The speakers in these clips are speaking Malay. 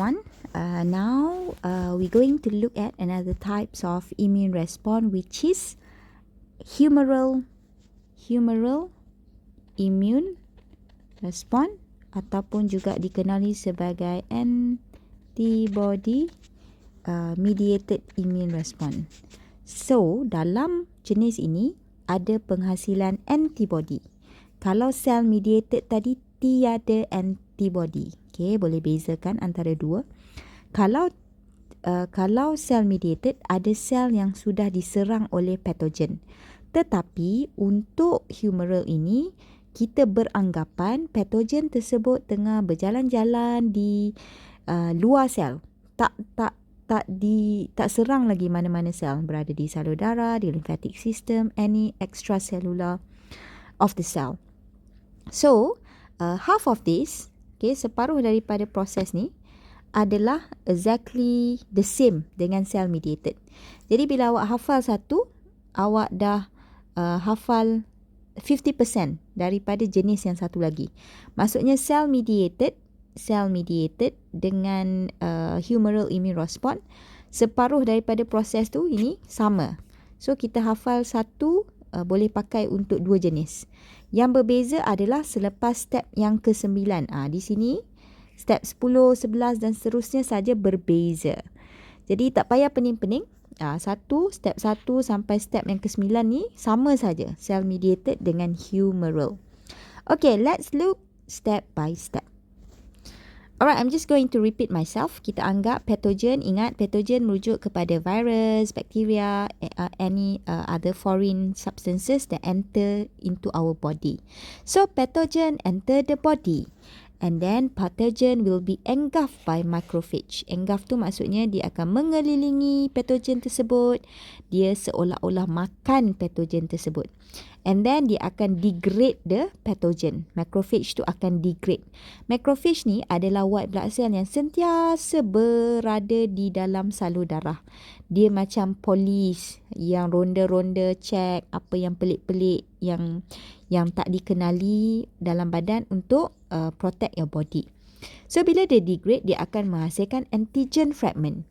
everyone. Now we're going to look at another types of immune response, which is humoral immune response ataupun juga dikenali sebagai antibody mediated immune response. So, dalam jenis ini ada penghasilan antibody. Kalau cell mediated tadi tiada antibody. Okay, boleh bezakan antara dua. Kalau cell mediated ada sel yang sudah diserang oleh patogen. Tetapi untuk humoral ini kita beranggapan patogen tersebut tengah berjalan-jalan di luar sel. Tak serang lagi mana-mana sel, berada di salur darah, di lymphatic system, any extracellular of the cell. So, half of this, okay, separuh daripada proses ni adalah exactly the same dengan cell mediated. Jadi bila awak hafal satu, awak dah hafal 50% daripada jenis yang satu lagi. Maksudnya cell mediated dengan humoral immune response, separuh daripada proses tu ini sama. So kita hafal satu boleh pakai untuk dua jenis. Yang berbeza adalah selepas step yang ke-9. Di sini step 10, 11 dan seterusnya saja berbeza. Jadi tak payah pening-pening. Step 1 sampai step yang ke-9 ni sama saja, cell mediated dengan humoral. Okay, let's look step by step. Alright, I'm just going to repeat myself. Kita anggap pathogen, ingat pathogen merujuk kepada virus, bacteria, any other foreign substances that enter into our body. So pathogen enter the body. And then pathogen will be engulfed by macrophage. Engulf tu maksudnya dia akan mengelilingi pathogen tersebut. Dia seolah-olah makan pathogen tersebut. And then dia akan degrade the pathogen. Macrophage tu akan degrade. Macrophage ni adalah white blood cell yang sentiasa berada di dalam salur darah. Dia macam polis yang ronda-ronda check apa yang pelik-pelik yang tak dikenali dalam badan untuk protect your body. So bila dia degrade, dia akan menghasilkan antigen fragment.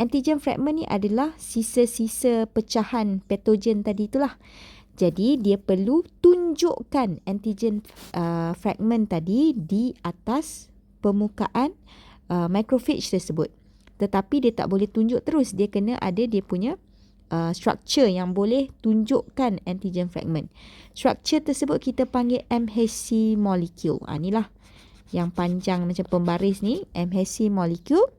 Antigen fragment ni adalah sisa-sisa pecahan patogen tadi itulah. Jadi dia perlu tunjukkan antigen fragment tadi di atas permukaan macrophage tersebut. Tetapi dia tak boleh tunjuk terus. Dia kena ada dia punya structure yang boleh tunjukkan antigen fragment. Structure tersebut kita panggil MHC molecule. Inilah yang panjang macam pembaris ni. MHC molecule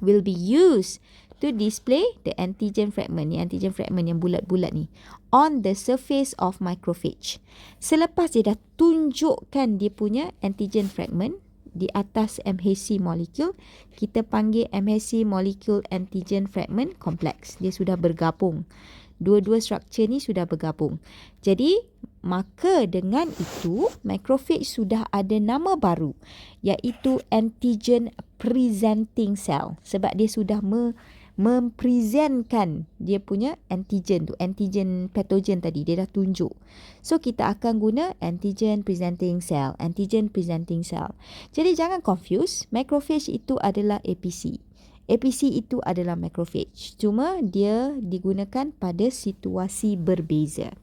will be used to display the antigen fragment ni, antigen fragment yang bulat-bulat ni on the surface of macrophage. Selepas dia dah tunjukkan dia punya antigen fragment di atas MHC molecule, kita panggil MHC molecule antigen fragment complex. Dia sudah bergabung. Dua-dua struktur ni sudah bergabung. Jadi, maka dengan itu, macrophage sudah ada nama baru, iaitu antigen presenting cell. Sebab dia sudah mempresentkan dia punya antigen tu, antigen patogen tadi, dia dah tunjuk. So, kita akan guna antigen presenting cell, antigen presenting cell. Jadi, jangan confuse, macrophage itu adalah APC. APC itu adalah macrophage. Cuma dia digunakan pada situasi berbeza.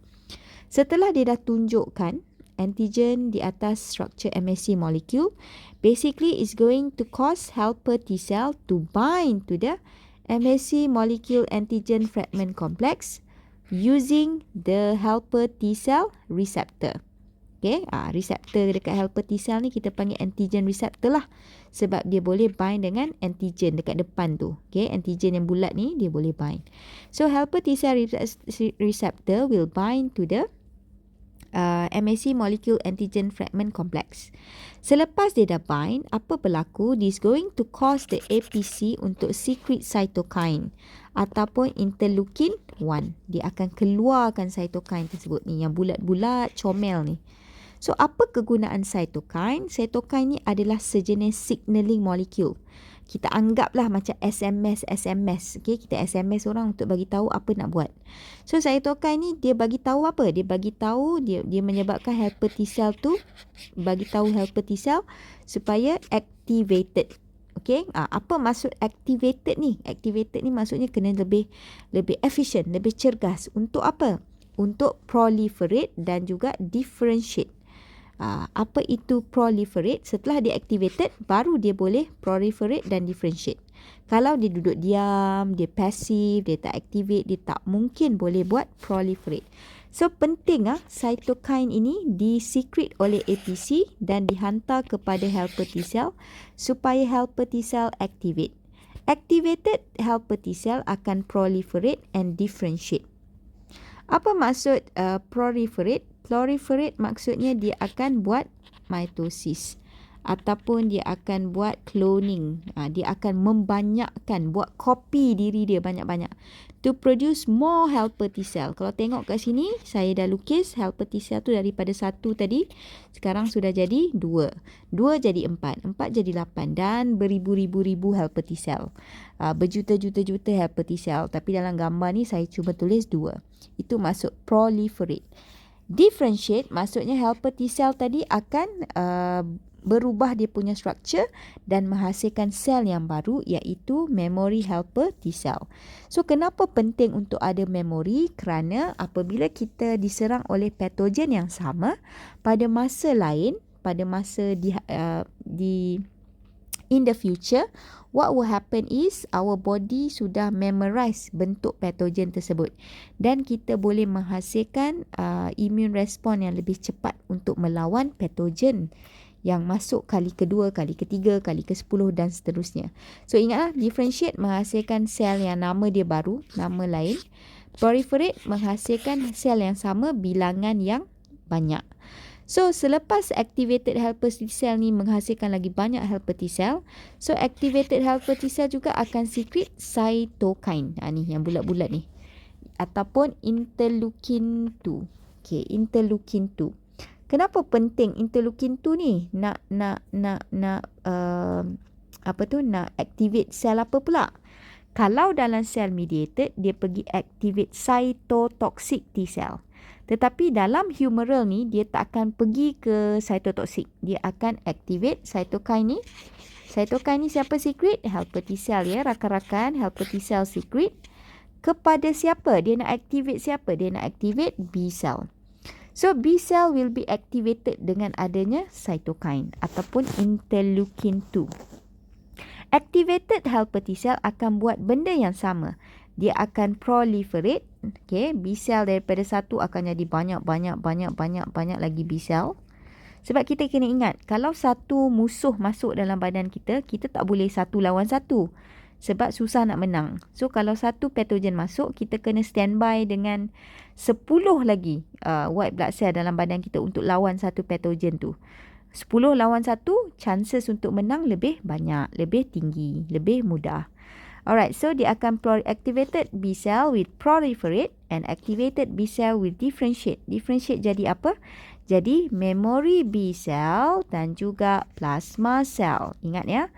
Setelah dia dah tunjukkan antigen di atas struktur MHC molecule, basically is going to cause helper T cell to bind to the MHC molecule antigen fragment complex using the helper T cell receptor. Okay, reseptor dekat helper T cell ni kita panggil antigen receptor lah. Sebab dia boleh bind dengan antigen dekat depan tu. Okay, antigen yang bulat ni dia boleh bind. So, helper T cell receptor will bind to the MHC molecule antigen fragment complex. Selepas dia dah bind, apa berlaku? This going to cause the APC untuk secrete cytokine ataupun interleukin 1. Dia akan keluarkan cytokine tersebut ni, yang bulat-bulat, comel ni. So, apa kegunaan cytokine? Cytokine ni adalah sejenis signaling molecule. Kita anggaplah macam SMS. Okay, kita SMS orang untuk bagi tahu apa nak buat. So, cytokine ni dia bagi tahu apa? Dia bagi tahu, dia menyebabkan helper T cell tu bagi tahu helper T cell supaya activated. Okey, apa maksud activated ni? Activated ni maksudnya kena lebih efficient, lebih cergas. Untuk apa? Untuk proliferate dan juga differentiate. Apa itu proliferate? Setelah dia activated, baru dia boleh proliferate dan differentiate. Kalau dia duduk diam, dia pasif, dia tak activate, dia tak mungkin boleh buat proliferate. So penting cytokine ini disekret oleh APC dan dihantar kepada helper T cell supaya helper T cell activate. Activated helper T cell akan proliferate and differentiate. Apa maksud proliferate? Proliferate maksudnya dia akan buat mitosis ataupun dia akan buat cloning. Dia akan membanyakkan, buat kopi diri dia banyak-banyak to produce more helper T cell. Kalau tengok kat sini, saya dah lukis helper T cell tu daripada 1 tadi, sekarang sudah jadi 2. 2 jadi 4, 4 jadi 8 dan beribu-ribu helper T cell. Berjuta-juta-juta helper T cell, tapi dalam gambar ni saya cuba tulis 2. Itu maksud proliferate. Differentiate maksudnya helper T cell tadi akan berubah dia punya structure dan menghasilkan sel yang baru iaitu memory helper T cell. So kenapa penting untuk ada memory? Kerana apabila kita diserang oleh patogen yang sama pada masa lain, pada masa in the future, what will happen is our body sudah memorize bentuk patogen tersebut dan kita boleh menghasilkan immune response yang lebih cepat untuk melawan patogen yang masuk kali kedua, kali ketiga, kali ke-10 dan seterusnya. So ingatlah, differentiate menghasilkan sel yang nama dia baru, nama lain. Proliferate menghasilkan sel yang sama, bilangan yang banyak. So selepas activated helper T cell ni menghasilkan lagi banyak helper T cell, so activated helper T cell juga akan secret cytokine. Ni yang bulat-bulat ni. Ataupun interleukin 2. Okay, interleukin 2. Kenapa penting interleukin 2 ni? Nak activate sel apa pula? Kalau dalam cell mediated, dia pergi activate cytotoxic T cell. Tetapi dalam humoral ni, dia tak akan pergi ke cytotoxic. Dia akan activate cytokine ni. Cytokine ni siapa secret? Helper T cell ya, rakan-rakan. Helper T cell secret. Kepada siapa? Dia nak activate siapa? Dia nak activate B cell. So B cell will be activated dengan adanya cytokine ataupun interleukin 2. Activated helper T cell akan buat benda yang sama. Dia akan proliferate. Okay, B cell daripada 1 akan jadi banyak lagi B cell. Sebab kita kena ingat, kalau satu musuh masuk dalam badan kita, kita tak boleh 1 lawan 1. Sebab susah nak menang. So kalau satu patogen masuk, kita kena standby dengan 10 lagi white blood cell dalam badan kita untuk lawan satu patogen tu. 10 lawan 1, chances untuk menang lebih banyak, lebih tinggi, lebih mudah. Alright, so dia akan activated B cell with proliferate and activated B cell with differentiate. Differentiate jadi apa? Jadi memory B cell dan juga plasma cell. Ingat ya.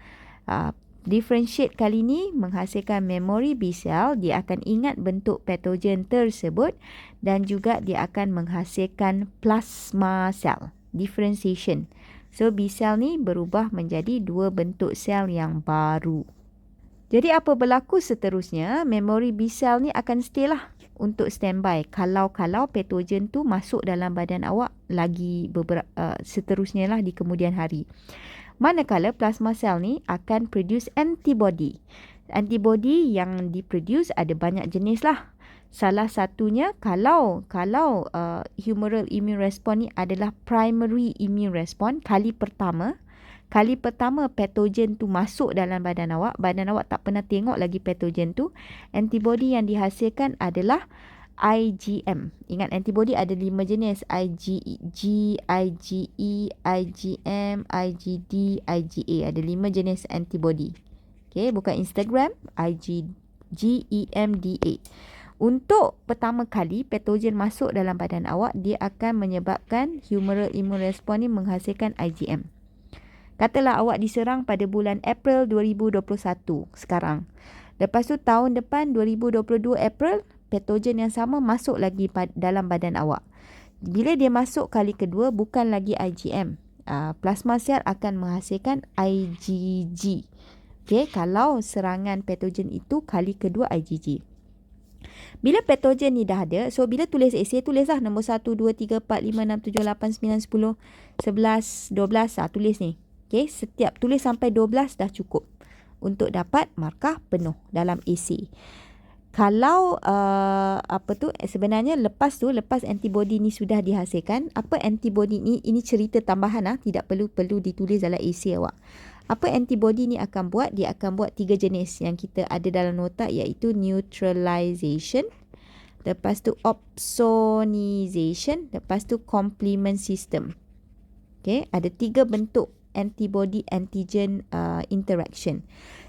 Differentiate kali ni menghasilkan memory B cell, dia akan ingat bentuk patogen tersebut dan juga dia akan menghasilkan plasma cell. Differentiation. So B cell ni berubah menjadi 2 bentuk sel yang baru. Jadi apa berlaku seterusnya? Memory B cell ni akan stay lah untuk standby kalau patogen tu masuk dalam badan awak lagi seterusnya lah di kemudian hari. Manakala plasma cell ni akan produce antibody. Antibody yang diproduce ada banyak jenis lah. Salah satunya kalau humoral immune response ni adalah primary immune response, kali pertama patogen tu masuk dalam badan awak tak pernah tengok lagi patogen tu, antibody yang dihasilkan adalah IgM. Ingat antibody ada 5 jenis, IgG, IgE, IgM, IgD, IgA. Ada 5 jenis antibody. Okay, bukan Instagram, IgGEMDA. Untuk pertama kali patogen masuk dalam badan awak, dia akan menyebabkan humoral immune response ni menghasilkan IgM. Katalah awak diserang pada bulan April 2021 sekarang. Lepas tu tahun depan 2022 April, patogen yang sama masuk lagi dalam badan awak. Bila dia masuk kali kedua, bukan lagi IgM. Plasma sel akan menghasilkan IgG. Okay, kalau serangan patogen itu kali kedua IgG. Bila patogen ni dah ada, so bila tulis essay, tulislah nombor 1, 2, 3, 4, 5, 6, 7, 8, 9, 10, 11, 12. Tulis ni. Okay, setiap tulis sampai 12 dah cukup untuk dapat markah penuh dalam essay. Kalau sebenarnya lepas antibody ni sudah dihasilkan, apa antibody ni, ini cerita tambahan tidak perlu ditulis dalam essay awak. Apa antibody ni akan buat? Dia akan buat 3 jenis yang kita ada dalam nota, iaitu neutralization, lepas tu opsonization, lepas tu complement system. Okay, ada 3 bentuk antibody antigen interaction.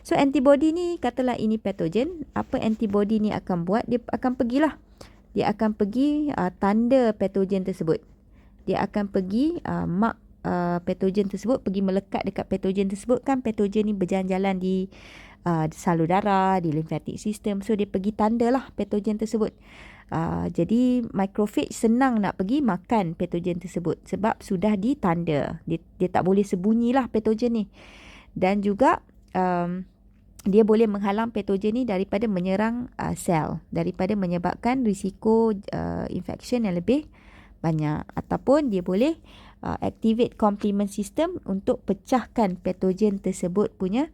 So antibody ni, katalah ini patogen, apa antibody ni akan buat? Dia akan pergi tanda patogen tersebut. Dia akan pergi mark patogen tersebut, pergi melekat dekat patogen tersebut. Kan patogen ni berjalan-jalan di salur darah, di lymphatic system. So dia pergi tanda lah patogen tersebut. Jadi macrophage senang nak pergi makan patogen tersebut sebab sudah ditanda. Dia tak boleh sembunyi lah patogen ni. Dan juga dia boleh menghalang patogen ni daripada menyerang sel, daripada menyebabkan risiko infection yang lebih banyak. Ataupun dia boleh activate complement system untuk pecahkan patogen tersebut punya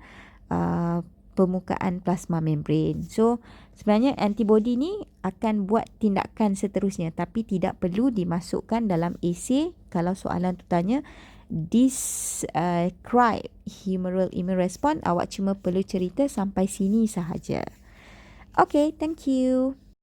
permukaan plasma membrane. So sebenarnya antibody ni akan buat tindakan seterusnya, tapi tidak perlu dimasukkan dalam essay. Kalau soalan tu tanya describe humoral immune response, awak cuma perlu cerita sampai sini sahaja. Okay, thank you.